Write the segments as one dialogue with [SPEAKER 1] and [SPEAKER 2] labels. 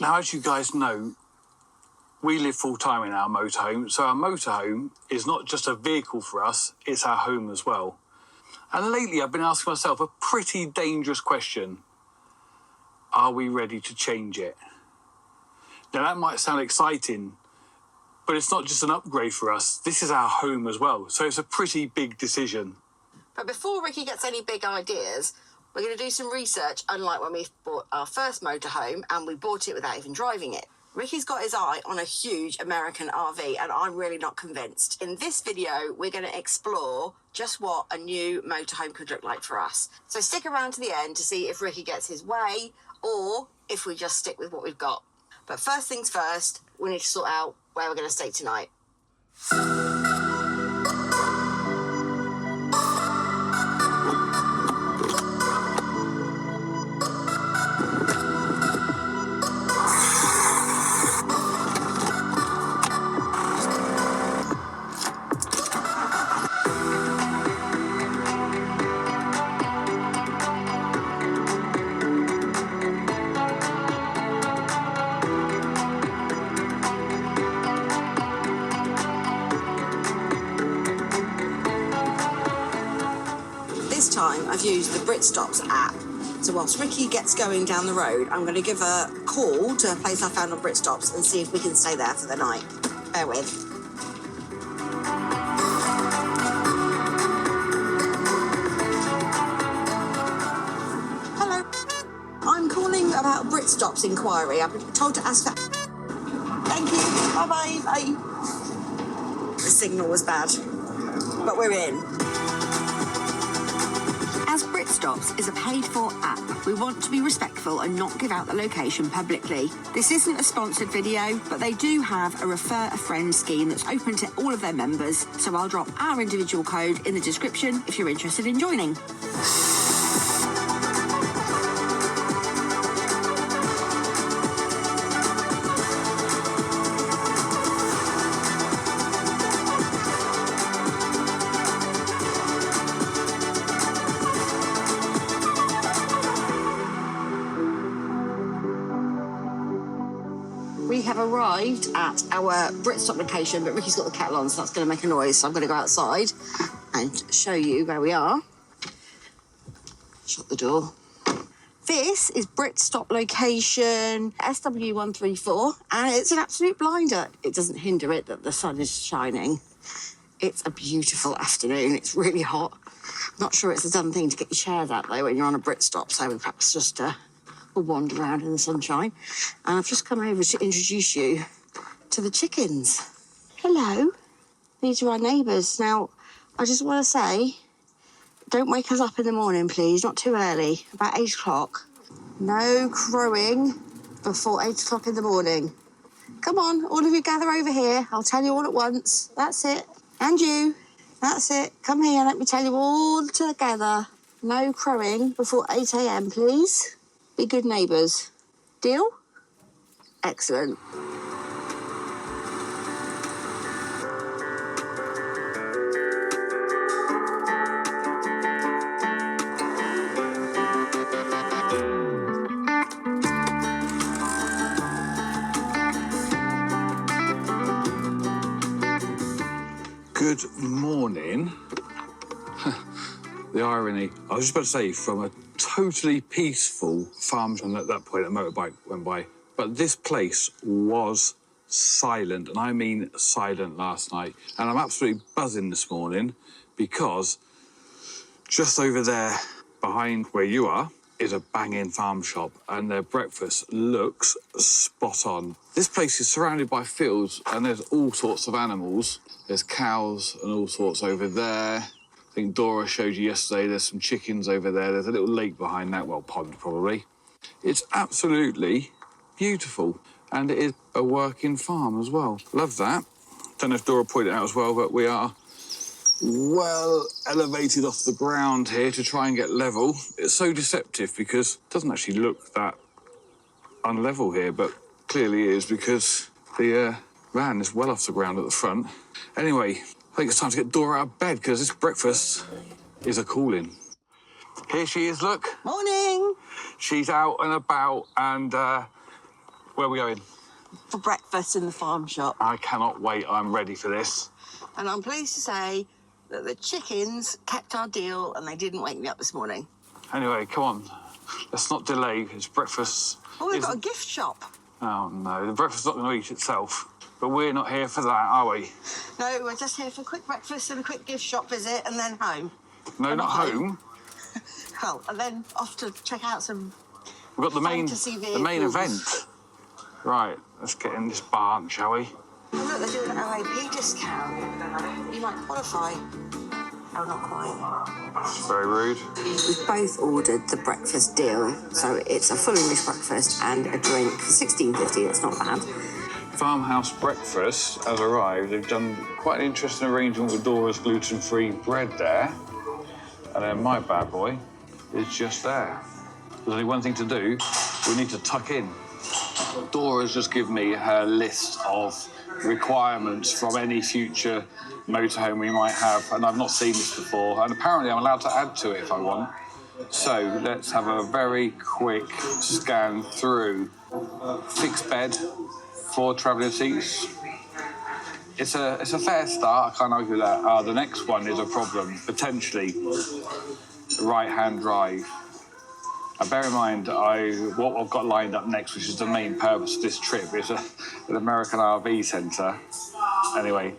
[SPEAKER 1] Now, as you guys know, we live full-time in our motorhome, so our motorhome is not just a vehicle for us, it's our home as well. And lately I've been asking myself a pretty dangerous question. Are we ready to change it? Now, that might sound exciting, but it's not just an upgrade for us. This is our home as well, so it's a pretty big decision.
[SPEAKER 2] But before Riki gets any big ideas, we're going to do some research, unlike when we bought our first motorhome and we bought it without even driving it. Riki's got his eye on a huge American RV and I'm really not convinced. In this video, we're going to explore just what a new motorhome could look like for us. So stick around to the end to see if Riki gets his way or if we just stick with what we've got. But first things first, we need to sort out where we're going to stay tonight. I've used the Brit Stop's app. So whilst Riki gets going down the road, I'm going to give a call to a place I found on Brit Stop's and see if we can stay there for the night. Bear with. Hello. I'm calling about a Brit Stop's inquiry. I've been told to ask for... Thank you. Bye-bye. Bye. The signal was bad, but we're in. As Brit Stops is a paid-for app, we want to be respectful and not give out the location publicly. This isn't a sponsored video, but they do have a refer a friend scheme that's open to all of their members, so I'll drop our individual code in the description if you're interested in joining. We have arrived at our Brit Stop location, but Riki's got the kettle on, so that's going to make a noise. So I'm going to go outside and show you where we are. Shut the door. This is Brit Stop location SW134, and it's an absolute blinder. It doesn't hinder it that the sun is shining. It's a beautiful afternoon. It's really hot. I'm not sure it's a done thing to get your chairs out, though, when you're on a Brit Stop, so perhaps just... we'll wander around in the sunshine. And I've just come over to introduce you to the chickens. Hello. These are our neighbours. Now, I just want to say, don't wake us up in the morning, please. Not too early. About 8 o'clock. No crowing before 8 o'clock in the morning. Come on, all of you gather over here. I'll tell you all at once. That's it. And you. That's it. Come here, let me tell you all together. No crowing before 8 a.m, please. Be good neighbours. Deal? Excellent.
[SPEAKER 1] Good morning. The irony. I was just about to say, from a totally peaceful farm, and at that point a motorbike went by, but this place was silent, and I mean silent last night. And I'm absolutely buzzing this morning because just over there behind where you are is a banging farm shop, and their breakfast looks spot on. This place is surrounded by fields and there's all sorts of animals. There's cows and all sorts over there. I think Dora showed you yesterday, there's some chickens over there. There's a little lake behind that, well, pond probably. It's absolutely beautiful. And it is a working farm as well. Love that. Don't know if Dora pointed out as well, but we are well elevated off the ground here to try and get level. It's so deceptive because it doesn't actually look that unlevel here, but clearly it is because the van is well off the ground at the front. Anyway, I think it's time to get Dora out of bed because this breakfast is a calling. Here she is, look.
[SPEAKER 2] Morning.
[SPEAKER 1] She's out and about, and where are we going?
[SPEAKER 2] For breakfast in the farm shop.
[SPEAKER 1] I cannot wait. I'm ready for this.
[SPEAKER 2] And I'm pleased to say that the chickens kept our deal and they didn't wake me up this morning.
[SPEAKER 1] Anyway, come on. Let's not delay. It's breakfast.
[SPEAKER 2] Oh, we've got a gift shop.
[SPEAKER 1] Oh, no. The breakfast's not going to eat itself. But we're not here for that, are we?
[SPEAKER 2] No, we're just here for a quick breakfast and a quick gift shop visit and then home.
[SPEAKER 1] No, not home.
[SPEAKER 2] Well, and then off to check out some
[SPEAKER 1] We've got the main event. Right, let's get in this barn, shall we?
[SPEAKER 2] Oh, look, they're doing an OAP discount. You might qualify. Oh, not quite.
[SPEAKER 1] It's very rude.
[SPEAKER 2] We've both ordered the breakfast deal, so it's a full English breakfast and a drink for $16.50. That's not bad.
[SPEAKER 1] Farmhouse breakfast has arrived. They've done quite an interesting arrangement with Dora's gluten-free bread there. And then my bad boy is just there. There's only one thing to do. We need to tuck in. Dora's just given me her list of requirements from any future motorhome we might have, and I've not seen this before, and apparently I'm allowed to add to it if I want. So let's have a very quick scan through. Fixed bed, 4 travelling seats. It's a fair start, I can't argue that. The next one is a problem, potentially. Right-hand drive. Bear in mind, what I've got lined up next, which is the main purpose of this trip, is an American RV centre. Anyway,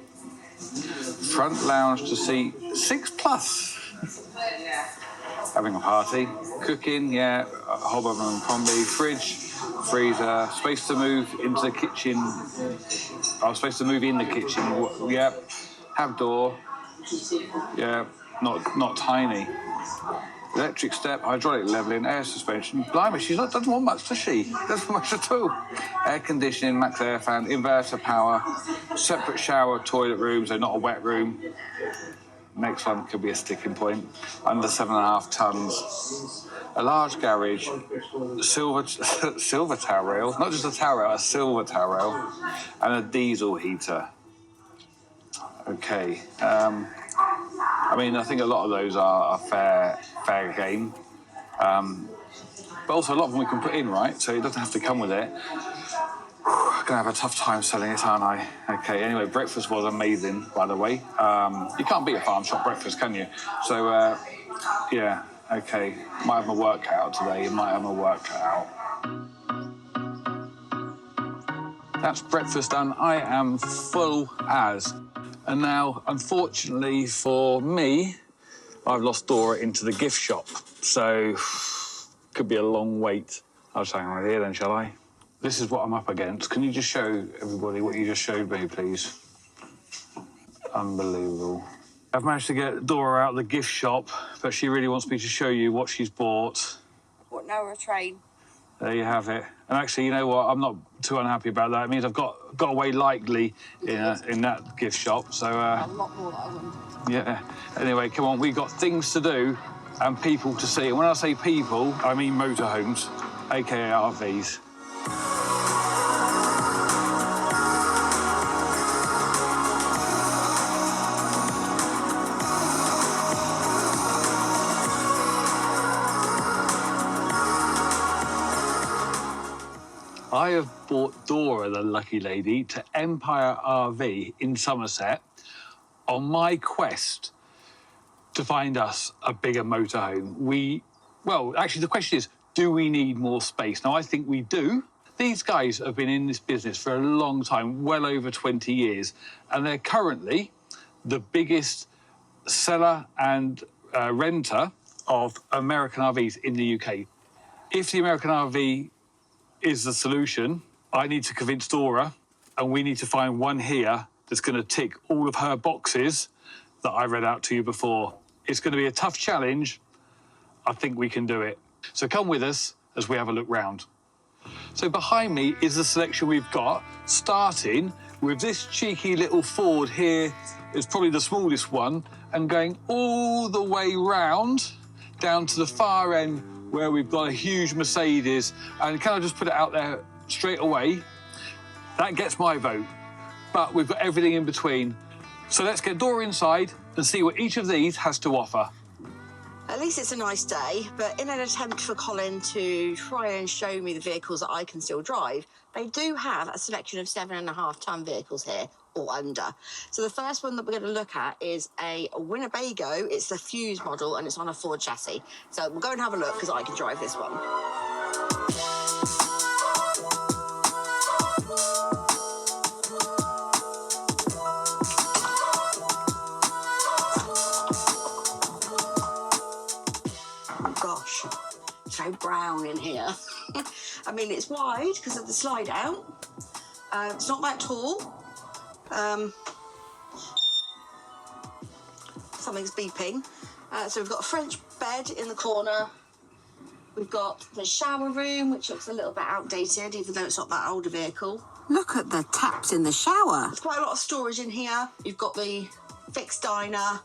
[SPEAKER 1] front lounge to seat 6+. Having a party, cooking, yeah, hob oven and combi, fridge, freezer, space to move into the kitchen. I'm supposed to move in the kitchen. Yep, have door. Yeah, not tiny. Electric step, hydraulic levelling, air suspension. Blimey, doesn't want much, does she? Doesn't want much at all. Air conditioning, max air fan, inverter power, separate shower, toilet room, so not a wet room. Next one could be a sticking point. Under 7.5 tons. A large garage, silver tow rail, not just a tow rail, a silver tow rail, and a diesel heater. Okay. I mean, I think a lot of those are fair game. But also a lot of them we can put in, right? So it doesn't have to come with it. I'm gonna have a tough time selling it, aren't I? Okay, anyway, breakfast was amazing, by the way. You can't beat a farm shop breakfast, can you? So, yeah, okay. Might have my work cut out today. Might have my work cut out. That's breakfast done. I am full as. And now, unfortunately for me, I've lost Dora into the gift shop. So, could be a long wait. I'll just hang right here then, shall I? This is what I'm up against. Can you just show everybody what you just showed me, please? Unbelievable. I've managed to get Dora out of the gift shop, but she really wants me to show you what she's bought.
[SPEAKER 2] What, now a train?
[SPEAKER 1] There you have it. And actually, you know what? I'm not too unhappy about that. It means I've got away lightly in that gift shop. So,
[SPEAKER 2] a lot more that I wanted.
[SPEAKER 1] Yeah. Anyway, come on. We've got things to do and people to see. And when I say people, I mean motorhomes, a.k.a. RVs. I have brought Dora, the lucky lady, to Empire RV in Somerset on my quest to find us a bigger motorhome. Well, actually, the question is, do we need more space? Now, I think we do. These guys have been in this business for a long time, well over 20 years, and they're currently the biggest seller and renter of American RVs in the UK. If the American RV is the solution, I need to convince Dora, and we need to find one here that's going to tick all of her boxes that I read out to you before. It's going to be a tough challenge. I think we can do it. So come with us as we have a look round. So behind me is the selection we've got, starting with this cheeky little Ford here. It's probably the smallest one, and going all the way round down to the far end where we've got a huge Mercedes. And can I just put it out there straight away? That gets my vote, but we've got everything in between. So let's get Dora inside and see what each of these has to offer.
[SPEAKER 2] At least it's a nice day, but in an attempt for Colin to try and show me the vehicles that I can still drive, they do have a selection of 7.5-ton vehicles here, or under. So the first one that we're going to look at is a Winnebago. It's the Fuse model, and it's on a Ford chassis. So we'll go and have a look, because I can drive this one. Gosh, it's very brown in here. I mean, it's wide because of the slide out. It's not that tall. Something's beeping. So we've got a French bed in the corner. We've got the shower room, which looks a little bit outdated, even though it's not that old a vehicle. Look at the taps in the shower. There's quite a lot of storage in here. You've got the fixed diner,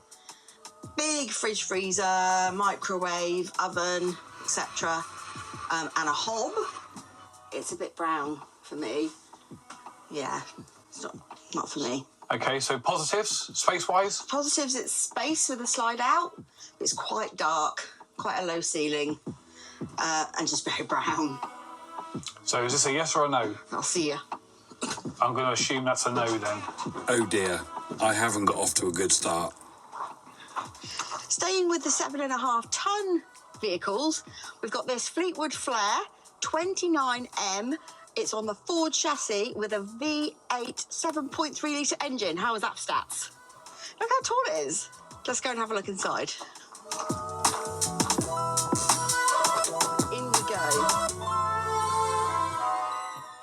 [SPEAKER 2] big fridge, freezer, microwave, oven, etc. And a hob. It's a bit brown for me. Yeah, it's not for me.
[SPEAKER 1] Okay, so positives, space-wise?
[SPEAKER 2] Positives, it's space with a slide out. It's quite dark, quite a low ceiling, and just very brown.
[SPEAKER 1] So is this a yes or a no?
[SPEAKER 2] I'll see you.
[SPEAKER 1] I'm going to assume that's a no then.
[SPEAKER 3] Oh dear, I haven't got off to a good start.
[SPEAKER 2] Staying with the 7.5-ton vehicles, we've got this Fleetwood Flair 29M. It's on the Ford chassis with a V8 7.3-litre engine. How is that for stats? Look how tall it is. Let's go and have a look inside. In we go.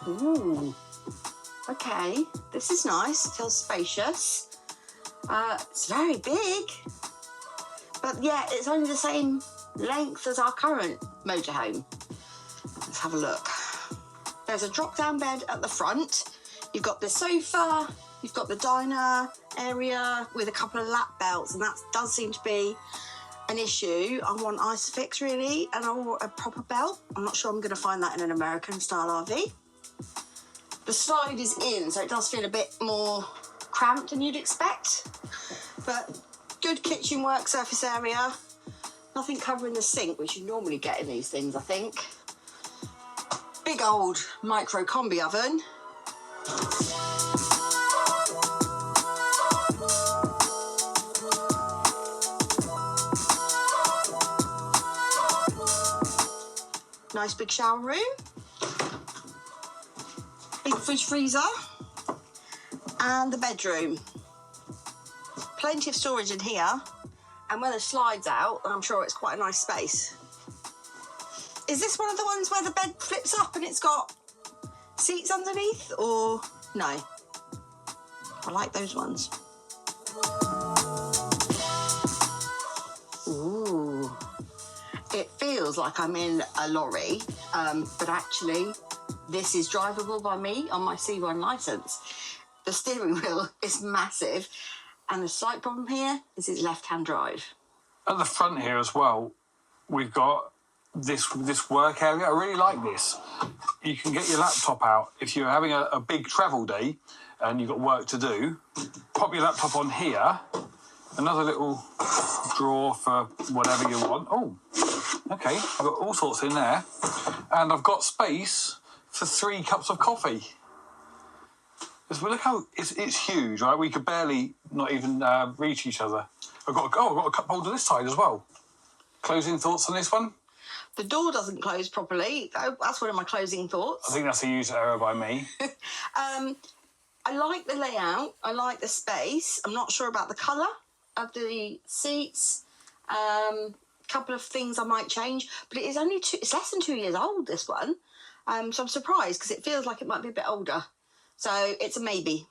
[SPEAKER 2] Ooh. Okay, this is nice. It feels spacious. It's very big. But yeah, it's only the same length as our current motorhome. Let's have a look. There's a drop-down bed at the front. You've got the sofa, you've got the diner area with a couple of lap belts, and that does seem to be an issue. I want Isofix, really, and I want a proper belt. I'm not sure I'm going to find that in an American-style RV. The slide is in, so it does feel a bit more cramped than you'd expect. But good kitchen work surface area. Nothing covering the sink, which you normally get in these things, I think. Big old micro combi oven. Nice big shower room. Big fridge freezer. And the bedroom. Plenty of storage in here. And when the slide's out, I'm sure it's quite a nice space. Is this one of the ones where the bed flips up and it's got seats underneath, or no? I like those ones. Ooh. It feels like I'm in a lorry, but actually this is drivable by me on my C1 licence. The steering wheel is massive, and the slight problem here is it's left-hand drive.
[SPEAKER 1] At the front here as well, we've got this work area. I really like this. You can get your laptop out if you're having a big travel day and you've got work to do. Pop your laptop on here. Another little drawer for whatever you want. Oh, okay. I've got all sorts in there. And I've got space for 3 cups of coffee. Look how it's huge, right? We could barely not even reach each other. I've got a cup holder this side as well. Closing thoughts on this one?
[SPEAKER 2] The door doesn't close properly. That's one of my closing thoughts.
[SPEAKER 1] I think that's a user error by me.
[SPEAKER 2] I like the layout. I like the space. I'm not sure about the colour of the seats. Couple of things I might change, but it is only it's less than 2 years old, this one. So I'm surprised because it feels like it might be a bit older. So it's a maybe.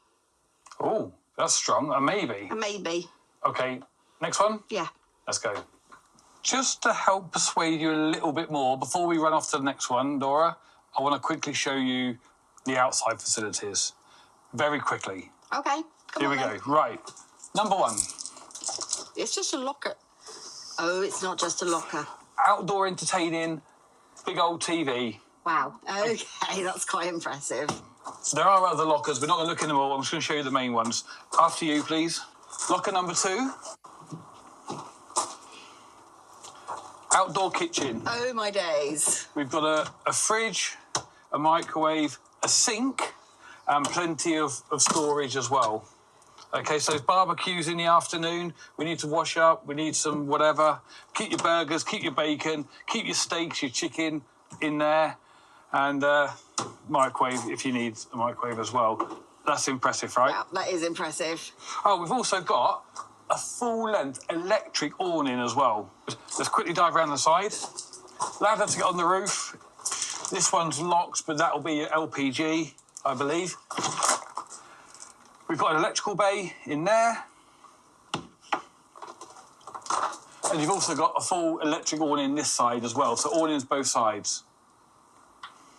[SPEAKER 1] Oh, that's strong. A maybe.
[SPEAKER 2] A maybe.
[SPEAKER 1] Okay, next one?
[SPEAKER 2] Yeah.
[SPEAKER 1] Let's go. Just to help persuade you a little bit more, before we run off to the next one, Dora, I want to quickly show you the outside facilities. Very quickly.
[SPEAKER 2] Okay.
[SPEAKER 1] Here we go. Right. Number 1.
[SPEAKER 2] It's just a locker. Oh, it's not just a locker.
[SPEAKER 1] Outdoor entertaining, big old TV.
[SPEAKER 2] Wow. Okay, that's quite impressive.
[SPEAKER 1] There are other lockers. We're not going to look in them all. I'm just going to show you the main ones. After you, please. Locker number 2. outdoor kitchen.
[SPEAKER 2] Oh, my days.
[SPEAKER 1] We've got a fridge, a microwave, a sink, and plenty of storage as well. Okay, so barbecues in the afternoon, we need to wash up, we need some whatever. Keep your burgers, keep your bacon, keep your steaks, your chicken in there, and microwave if you need a microwave as well. That's impressive, right?
[SPEAKER 2] Yeah, that is impressive.
[SPEAKER 1] Oh, we've also got a full-length electric awning as well. Let's quickly dive around the side. Ladder to get on the roof. This one's locked, but that'll be your LPG, I believe. We've got an electrical bay in there. And you've also got a full electric awning this side as well, so awnings both sides.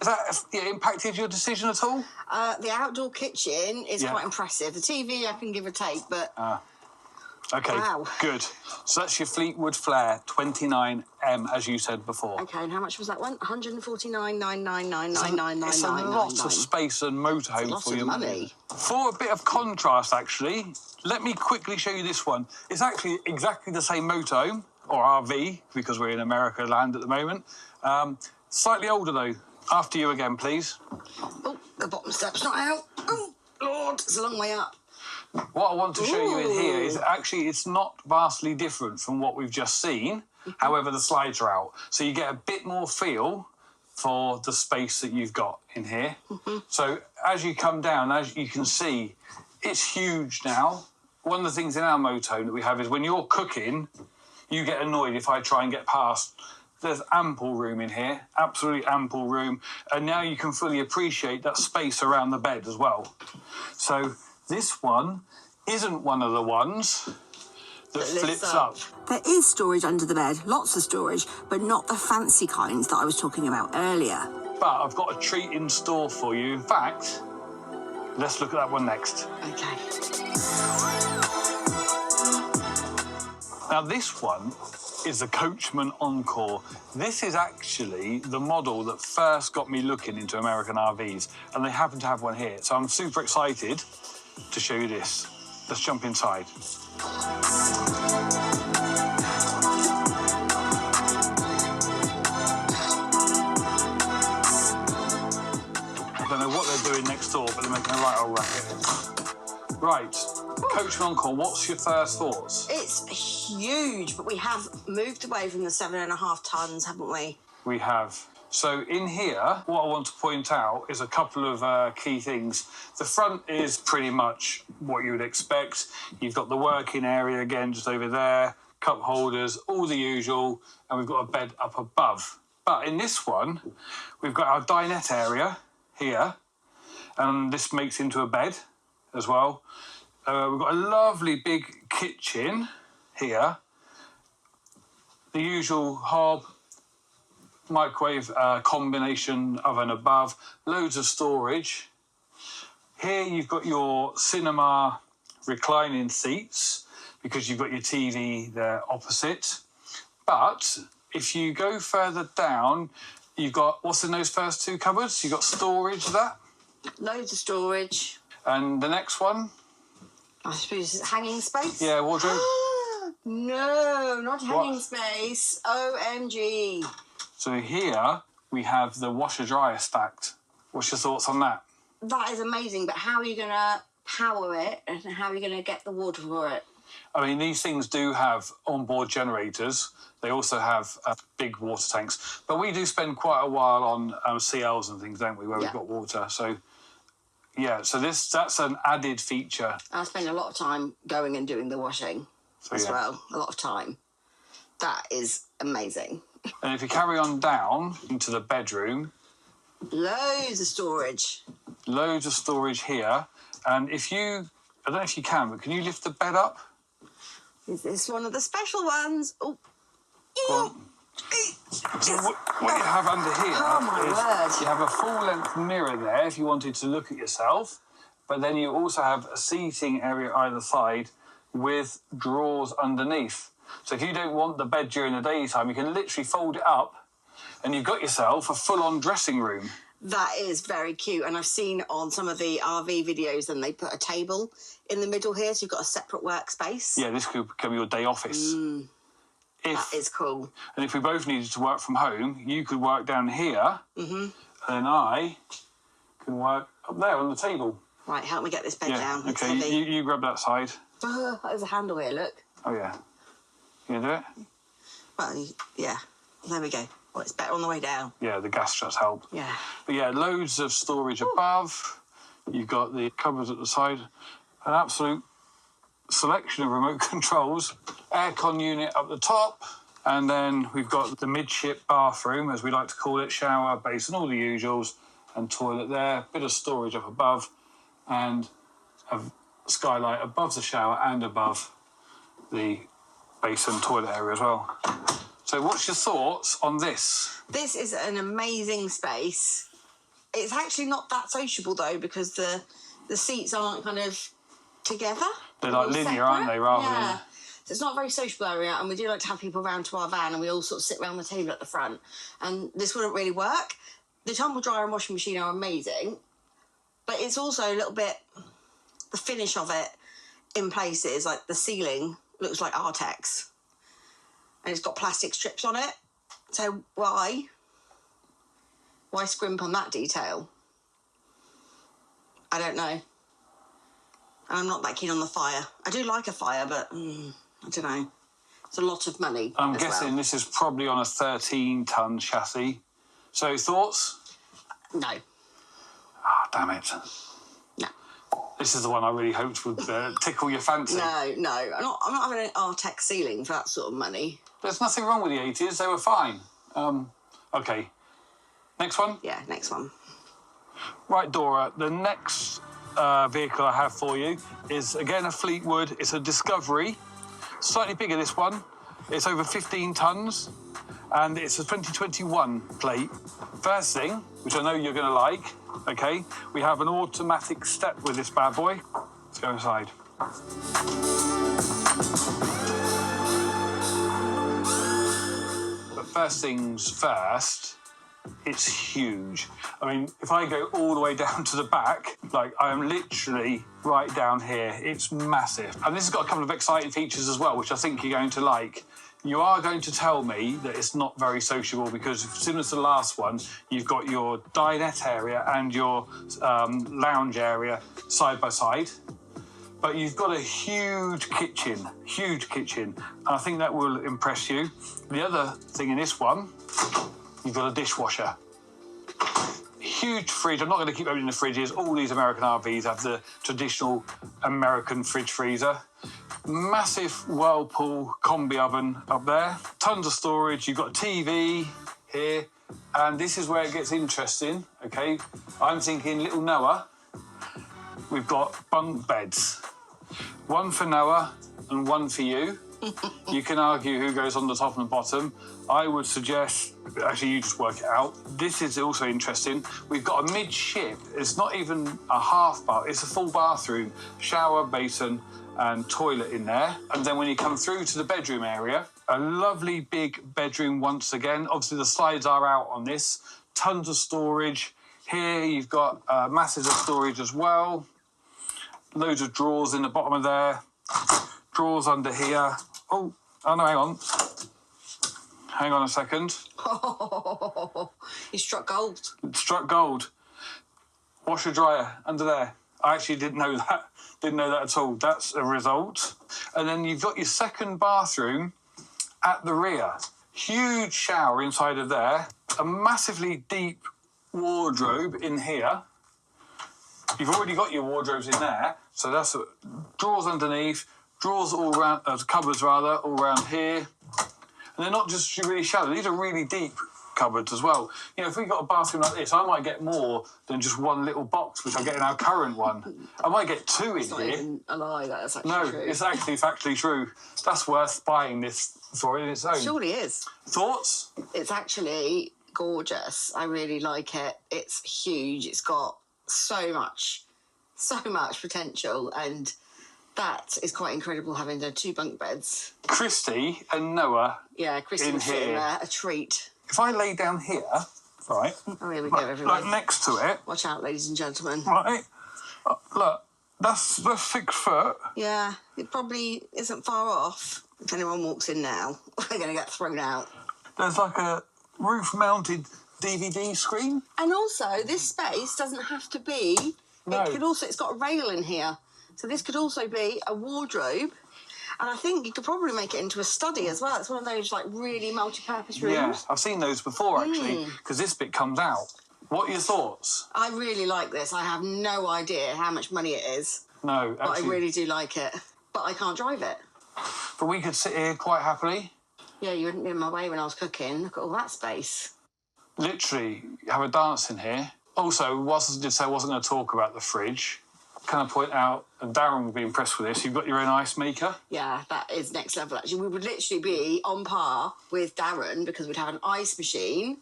[SPEAKER 1] Has that impacted your decision at all?
[SPEAKER 2] The outdoor kitchen is quite impressive. The TV I can give or take, but...
[SPEAKER 1] Okay,
[SPEAKER 2] wow.
[SPEAKER 1] Good. So that's your Fleetwood Flair 29M, as you said before.
[SPEAKER 2] Okay, and how much was that one? 149,999,999.
[SPEAKER 1] It's a lot of space and motorhome for your money. For a bit of contrast, actually, let me quickly show you this one. It's actually exactly the same motorhome, or RV, because we're in America land at the moment. Slightly older, though. After you again, please.
[SPEAKER 2] Oh, the bottom step's not out. Oh, Lord, it's a long way up.
[SPEAKER 1] What I want to show you in here is actually it's not vastly different from what we've just seen. However, the slides are out. So you get a bit more feel for the space that you've got in here. So as you come down, as you can see, it's huge now. One of the things in our motorhome that we have is when you're cooking, you get annoyed if I try and get past. There's ample room in here, absolutely ample room. And now you can fully appreciate that space around the bed as well. So this one isn't one of the ones that flips up.
[SPEAKER 2] There is storage under the bed, lots of storage, but not the fancy kinds that I was talking about earlier.
[SPEAKER 1] But I've got a treat in store for you. In fact, let's look at that one next.
[SPEAKER 2] Okay.
[SPEAKER 1] Now this one is the Coachmen Encore. This is actually the model that first got me looking into American RVs, and they happen to have one here. So I'm super excited to show you this. Let's jump inside. I don't know what they're doing next door, but they're making a right old racket. Right, Coachmen Encore, what's your first thoughts?
[SPEAKER 2] It's huge, but we have moved away from the 7.5 tons, haven't we?
[SPEAKER 1] We have. So in here, what I want to point out is a couple of key things. The front is pretty much what you would expect. You've got the working area again just over there, cup holders, all the usual, and we've got a bed up above. But in this one, we've got our dinette area here, and this makes into a bed as well. We've got a lovely big kitchen here. The usual hob, microwave combination oven above, loads of storage. Here you've got your cinema reclining seats because you've got your TV there opposite. But if you go further down, you've got, what's in those first two cupboards? You've got storage there.
[SPEAKER 2] Loads of storage.
[SPEAKER 1] And the next one?
[SPEAKER 2] I suppose it's hanging space?
[SPEAKER 1] Yeah, wardrobe.
[SPEAKER 2] No, not hanging space. OMG.
[SPEAKER 1] So here we have the washer-dryer stacked. What's your thoughts on that?
[SPEAKER 2] That is amazing, but how are you going to power it and how are you going to get the water for it?
[SPEAKER 1] I mean, these things do have onboard generators. They also have big water tanks. But we do spend quite a while on CLs and things, don't we, where we've got water. So, yeah, so that's an added feature.
[SPEAKER 2] I spend a lot of time going and doing the washing as well, a lot of time. That is amazing.
[SPEAKER 1] And if you carry on down into the bedroom...
[SPEAKER 2] Loads of storage.
[SPEAKER 1] Loads of storage here. And if you... I don't know if you can, but can you lift the bed up?
[SPEAKER 2] Is this one of the special ones? Oh.
[SPEAKER 1] So what you have under here is you have a full-length mirror there if you wanted to look at yourself, but then you also have a seating area either side with drawers underneath. So if you don't want the bed during the daytime, you can literally fold it up and you've got yourself a full-on dressing room.
[SPEAKER 2] That is very cute. And I've seen on some of the RV videos, and they put a table in the middle here, so you've got a separate workspace.
[SPEAKER 1] Yeah, this could become your day office.
[SPEAKER 2] That is cool.
[SPEAKER 1] And if we both needed to work from home, you could work down here, and I can work up there on the table.
[SPEAKER 2] Right, help me get this bed down. It's
[SPEAKER 1] Okay,
[SPEAKER 2] heavy.
[SPEAKER 1] you grab that side.
[SPEAKER 2] There's a handle here, look.
[SPEAKER 1] Oh, yeah. You gonna do it?
[SPEAKER 2] Well, yeah. There we go. Well, it's better on the way down.
[SPEAKER 1] Yeah, the gas struts help.
[SPEAKER 2] Yeah.
[SPEAKER 1] But yeah, loads of storage above. You've got the cupboards at the side. An absolute selection of remote controls. Aircon unit up the top. And then we've got the midship bathroom, as we like to call it, shower, basin, all the usuals, and toilet there. Bit of storage up above, and a skylight above the shower and above the basin toilet area as well. So what's your thoughts on this?
[SPEAKER 2] This is an amazing space. It's actually not that sociable, though, because the seats aren't kind of together.
[SPEAKER 1] They're like linear, aren't they, rather than...
[SPEAKER 2] So it's not a very sociable area, and we do like to have people around to our van, and we all sort of sit around the table at the front, and this wouldn't really work. The tumble dryer and washing machine are amazing, but it's also a little bit, the finish of it in places, like the ceiling looks like Artex, and it's got plastic strips on it. So why scrimp on that detail? I don't know. And I'm not that keen on the fire. I do like a fire, but I don't know. It's a lot of money.
[SPEAKER 1] I'm guessing this is probably on a 13-ton chassis. So, thoughts?
[SPEAKER 2] No.
[SPEAKER 1] Ah, damn it.
[SPEAKER 2] No.
[SPEAKER 1] This is the one I really hoped would tickle your fancy.
[SPEAKER 2] No. I'm not having an Artex ceiling for that sort of money.
[SPEAKER 1] There's nothing wrong with the 80s. They were fine. Okay. Next one?
[SPEAKER 2] Yeah, next one.
[SPEAKER 1] Right, Dora, the next vehicle I have for you is, again, a Fleetwood. It's a Discovery. Slightly bigger, this one. It's over 15 tonnes, and it's a 2021 plate. First thing, which I know you're going to like, okay, we have an automatic step with this bad boy. Let's go inside. But first things first, it's huge. I mean, if I go all the way down to the back, like I am literally right down here, it's massive. And this has got a couple of exciting features as well, which I think you're going to like. You are going to tell me that it's not very sociable because similar to the last one, you've got your dinette area and your lounge area side by side. But you've got a huge kitchen. And I think that will impress you. The other thing in this one, you've got a dishwasher. Huge fridge. I'm not going to keep opening the fridges. All these American RVs have the traditional American fridge freezer. Massive Whirlpool combi oven up there. Tons of storage. You've got a TV here. And this is where it gets interesting, okay? I'm thinking little Noah. We've got bunk beds. One for Noah and one for you. You can argue who goes on the top and the bottom. I would suggest, actually, you just work it out. This is also interesting. We've got a midship. It's not even a half bath. It's a full bathroom, shower, basin, and toilet in there. And then when you come through to the bedroom area, a lovely big bedroom once again. Obviously, the slides are out on this. Tons of storage. Here, you've got masses of storage as well. Loads of drawers in the bottom of there. Drawers under here. Oh, no, hang on. Hang on a second.
[SPEAKER 2] Oh, you struck gold.
[SPEAKER 1] Struck gold. Washer dryer under there. I actually didn't know that. Didn't know that at all. That's a result. And then you've got your second bathroom at the rear. Huge shower inside of there. A massively deep wardrobe in here. You've already got your wardrobes in there. So that's drawers underneath. Drawers all around, cupboards rather, all around here. And they're not just really shallow, these are really deep cupboards as well. You know, if we got a bathroom like this, I might get more than just one little box, which I get in our current one. I might get two in
[SPEAKER 2] It's not
[SPEAKER 1] here.
[SPEAKER 2] even a lie, that's actually
[SPEAKER 1] No,
[SPEAKER 2] true.
[SPEAKER 1] it's actually true. That's worth buying this for in its own.
[SPEAKER 2] Surely is.
[SPEAKER 1] Thoughts?
[SPEAKER 2] It's actually gorgeous. I really like it. It's huge. It's got so much potential, and that is quite incredible, having the two bunk beds.
[SPEAKER 1] Christy and Noah.
[SPEAKER 2] Yeah, Christy
[SPEAKER 1] In
[SPEAKER 2] was sitting
[SPEAKER 1] here.
[SPEAKER 2] there, a treat.
[SPEAKER 1] If I lay down here, right?
[SPEAKER 2] Oh, here we go, everyone.
[SPEAKER 1] Like next to it,
[SPEAKER 2] Watch out, ladies and gentlemen.
[SPEAKER 1] right? Look, that's 6 foot.
[SPEAKER 2] Yeah, it probably isn't far off. If anyone walks in now, they're going to get thrown out.
[SPEAKER 1] There's like a roof-mounted DVD screen.
[SPEAKER 2] And also, this space doesn't have to be...
[SPEAKER 1] No.
[SPEAKER 2] It could also... It's got a rail in here. So this could also be a wardrobe. And I think you could probably make it into a study as well. It's one of those, like, really multi-purpose rooms.
[SPEAKER 1] Yeah, I've seen those before, actually, because this bit comes out. What are your thoughts?
[SPEAKER 2] I really like this. I have no idea how much money it is.
[SPEAKER 1] No, actually.
[SPEAKER 2] But I really do like it. But I can't drive it.
[SPEAKER 1] But we could sit here quite happily.
[SPEAKER 2] Yeah, you wouldn't be in my way when I was cooking. Look at all that space.
[SPEAKER 1] Literally, have a dance in here. Also, whilst I did say I wasn't going to talk about the fridge, can I point out, and Darren would be impressed with this, you've got your own ice maker. Yeah,
[SPEAKER 2] that is next level, actually. We would literally be on par with Darren because we'd have an ice machine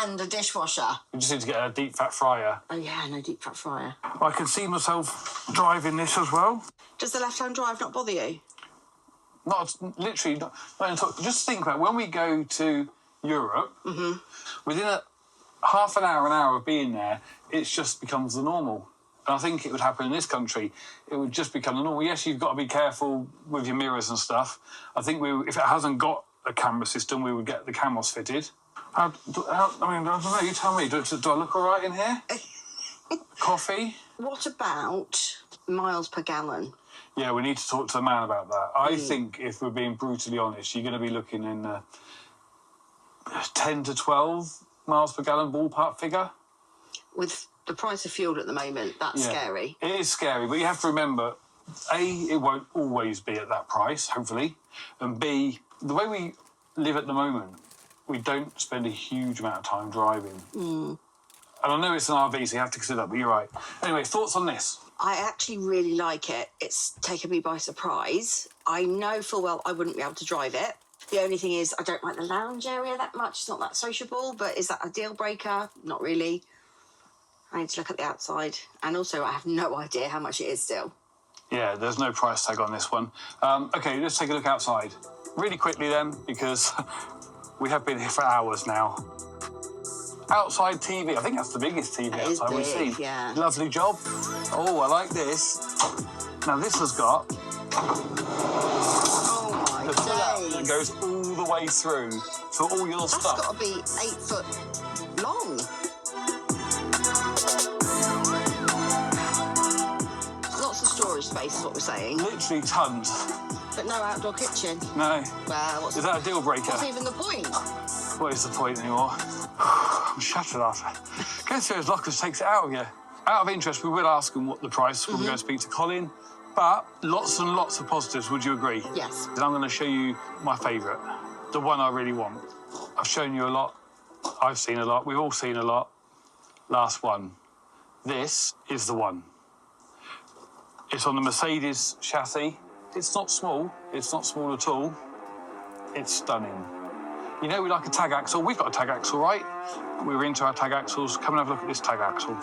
[SPEAKER 2] and a dishwasher.
[SPEAKER 1] We just need to get a deep fat fryer.
[SPEAKER 2] Oh, yeah, no deep fat fryer.
[SPEAKER 1] I can see myself driving this as well.
[SPEAKER 2] Does the left-hand drive not bother you?
[SPEAKER 1] Just think about when we go to Europe, within half an hour of being there, it just becomes the normal. And I think it would happen in this country. It would just become the normal. Yes, you've got to be careful with your mirrors and stuff. I think if it hasn't got a camera system, we would get the cameras fitted. I don't know, you tell me. Do I look all right in here? Coffee?
[SPEAKER 2] What about miles per gallon?
[SPEAKER 1] Yeah, we need to talk to the man about that. I think, if we're being brutally honest, you're going to be looking in 10 to 12 miles per gallon ballpark figure.
[SPEAKER 2] With the price of fuel at the moment, that's scary.
[SPEAKER 1] It is scary, but you have to remember, A, it won't always be at that price, hopefully, and B, the way we live at the moment, we don't spend a huge amount of time driving. And I know it's an RV, so you have to consider that, but you're right. Anyway, thoughts on this?
[SPEAKER 2] I actually really like it. It's taken me by surprise. I know full well I wouldn't be able to drive it. The only thing is I don't like the lounge area that much. It's not that sociable, but is that a deal breaker? Not really. I need to look at the outside. And also, I have no idea how much it is still.
[SPEAKER 1] Yeah, there's no price tag on this one. OK, let's take a look outside. Really quickly then, because we have been here for hours now. Outside TV. I think that's the biggest TV outside we've seen.
[SPEAKER 2] Yeah.
[SPEAKER 1] Lovely job. Oh, I like this. Now, this has got...
[SPEAKER 2] Oh, my days.
[SPEAKER 1] That goes all the way through for all your stuff.
[SPEAKER 2] That's got to be 8 foot long. Lots of storage space is what we're saying.
[SPEAKER 1] Literally tons.
[SPEAKER 2] But no outdoor kitchen.
[SPEAKER 1] No.
[SPEAKER 2] Well,
[SPEAKER 1] is that a deal breaker?
[SPEAKER 2] What's even the point?
[SPEAKER 1] What is the point anymore? I'm shattered after. Going through those lockers takes it out of you. Out of interest, we will ask them what the price when we go to speak to Colin. But lots and lots of positives, would you agree?
[SPEAKER 2] Yes.
[SPEAKER 1] And I'm going to show you my favourite, the one I really want. I've shown you a lot. I've seen a lot. We've all seen a lot. Last one. This is the one. It's on the Mercedes chassis. It's not small. It's not small at all. It's stunning. You know we like a tag axle. We've got a tag axle, right? We were into our tag axles. Come and have a look at this tag axle.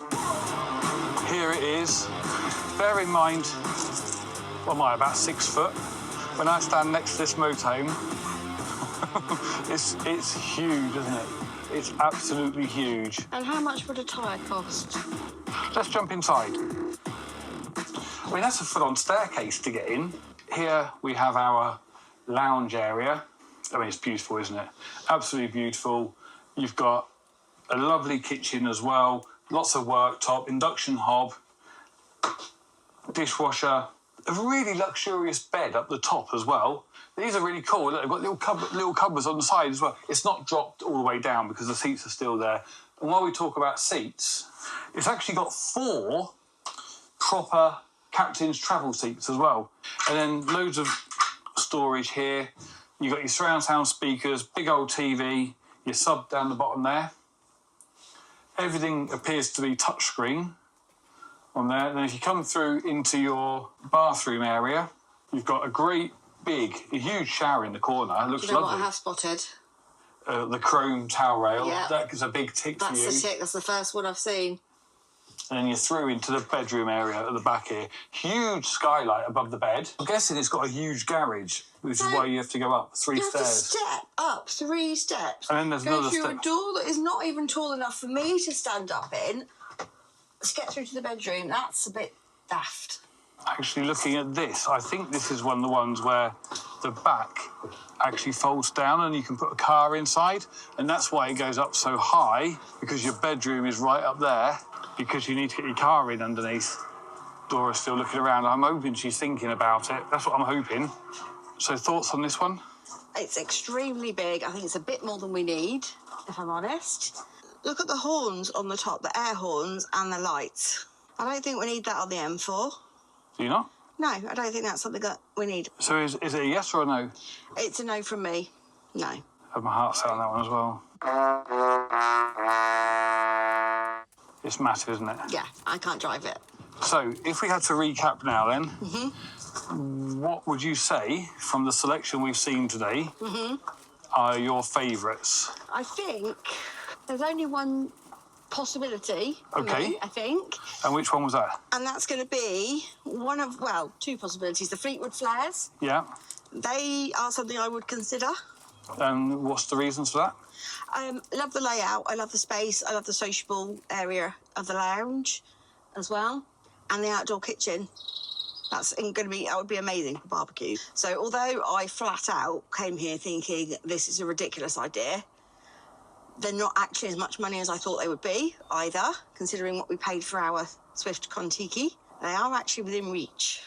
[SPEAKER 1] Here it is. Bear in mind, what am I, about 6 foot? When I stand next to this motorhome, it's huge, isn't it? It's absolutely huge.
[SPEAKER 2] And how much would a tyre cost?
[SPEAKER 1] Let's jump inside. I mean, that's a full-on staircase to get in. Here we have our lounge area. I mean, it's beautiful, isn't it? Absolutely beautiful. You've got a lovely kitchen as well. Lots of worktop, induction hob, dishwasher, a really luxurious bed up the top as well. These are really cool. Look, they've got little cupboards on the side as well. It's not dropped all the way down because the seats are still there. And while we talk about seats, it's actually got 4 proper captain's travel seats as well. And then loads of storage here. You've got your surround sound speakers, big old TV, your sub down the bottom there. Everything appears to be touchscreen on there. And then if you come through into your bathroom area, you've got a great a huge shower in the corner. It looks
[SPEAKER 2] lovely.
[SPEAKER 1] lovely.
[SPEAKER 2] What I have spotted?
[SPEAKER 1] The chrome towel rail.
[SPEAKER 2] Yeah.
[SPEAKER 1] That is a big tick for you.
[SPEAKER 2] That's the tick. That's the first one I've seen.
[SPEAKER 1] And then you're through into the bedroom area at the back here. Huge skylight above the bed. I'm guessing it's got a huge garage, which is why you have to go up 3 stairs.
[SPEAKER 2] You have to step up 3 steps.
[SPEAKER 1] And then there's another step.
[SPEAKER 2] Go through a door that is not even tall enough for me to stand up in. Let's get through to the bedroom. That's a bit daft.
[SPEAKER 1] Actually, looking at this, I think this is one of the ones where the back actually folds down and you can put a car inside, and that's why it goes up so high, because your bedroom is right up there, because you need to get your car in underneath. Dora's still looking around. I'm hoping she's thinking about it. That's what I'm hoping. So thoughts on this one?
[SPEAKER 2] It's extremely big. I think it's a bit more than we need, if I'm honest. Look at the horns on the top, the air horns and the lights. I don't think we need that on the M4.
[SPEAKER 1] Do you not?
[SPEAKER 2] No, I don't think that's something that we need.
[SPEAKER 1] So is it a yes or a no?
[SPEAKER 2] It's a no from me. No.
[SPEAKER 1] I have my heart set on that one as well. It's massive, isn't it?
[SPEAKER 2] Yeah, I can't drive it.
[SPEAKER 1] So if we had to recap now then, what would you say from the selection we've seen today are your favourites?
[SPEAKER 2] I think there's only one possibility for me, I think.
[SPEAKER 1] And which one was that?
[SPEAKER 2] And that's going to be two possibilities. The Fleetwood Flairs.
[SPEAKER 1] Yeah.
[SPEAKER 2] They are something I would consider.
[SPEAKER 1] And what's the reasons for that?
[SPEAKER 2] Love the layout. I love the space. I love the sociable area of the lounge as well. And the outdoor kitchen. That would be amazing for barbecue. So although I flat out came here thinking this is a ridiculous idea, they're not actually as much money as I thought they would be either, considering what we paid for our Swift Contiki. They are actually within reach,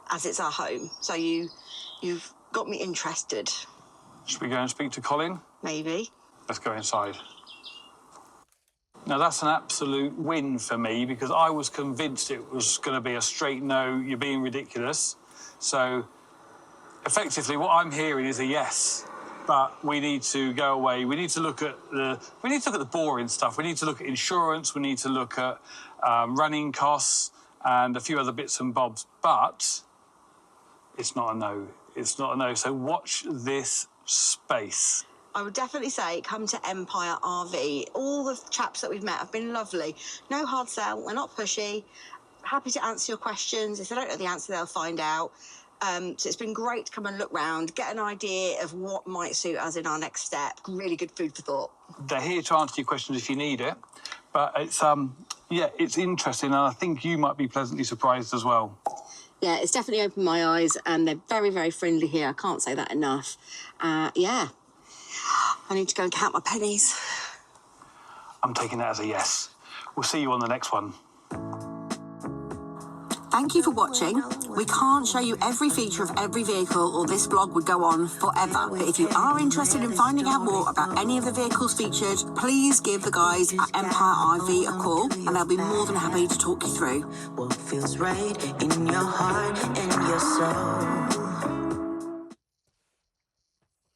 [SPEAKER 2] as it's our home. So you've got me interested.
[SPEAKER 1] Should we go and speak to Colin?
[SPEAKER 2] Maybe.
[SPEAKER 1] Let's go inside. Now, that's an absolute win for me, because I was convinced it was going to be a straight no, you're being ridiculous. So, effectively, what I'm hearing is a yes. But we need to go away. We need to look at the boring stuff. We need to look at insurance. We need to look at running costs and a few other bits and bobs. But it's not a no. It's not a no. So watch this space.
[SPEAKER 2] I would definitely say come to Empire RV. All the chaps that we've met have been lovely. No hard sell. They're not pushy. Happy to answer your questions. If they don't know the answer, they'll find out. So it's been great to come and look round, get an idea of what might suit us in our next step. Really good food for thought.
[SPEAKER 1] They're here to answer your questions if you need it. But it's it's interesting, and I think you might be pleasantly surprised as well.
[SPEAKER 2] Yeah, it's definitely opened my eyes, and they're very, very friendly here. I can't say that enough. I need to go and count my pennies.
[SPEAKER 1] I'm taking that as a yes. We'll see you on the next one.
[SPEAKER 2] Thank you for watching. We can't show you every feature of every vehicle, or this vlog would go on forever. But if you are interested in finding out more about any of the vehicles featured, please give the guys at Empire RV a call, and they'll be more than happy to talk you through.
[SPEAKER 4] What feels right in your heart and your soul.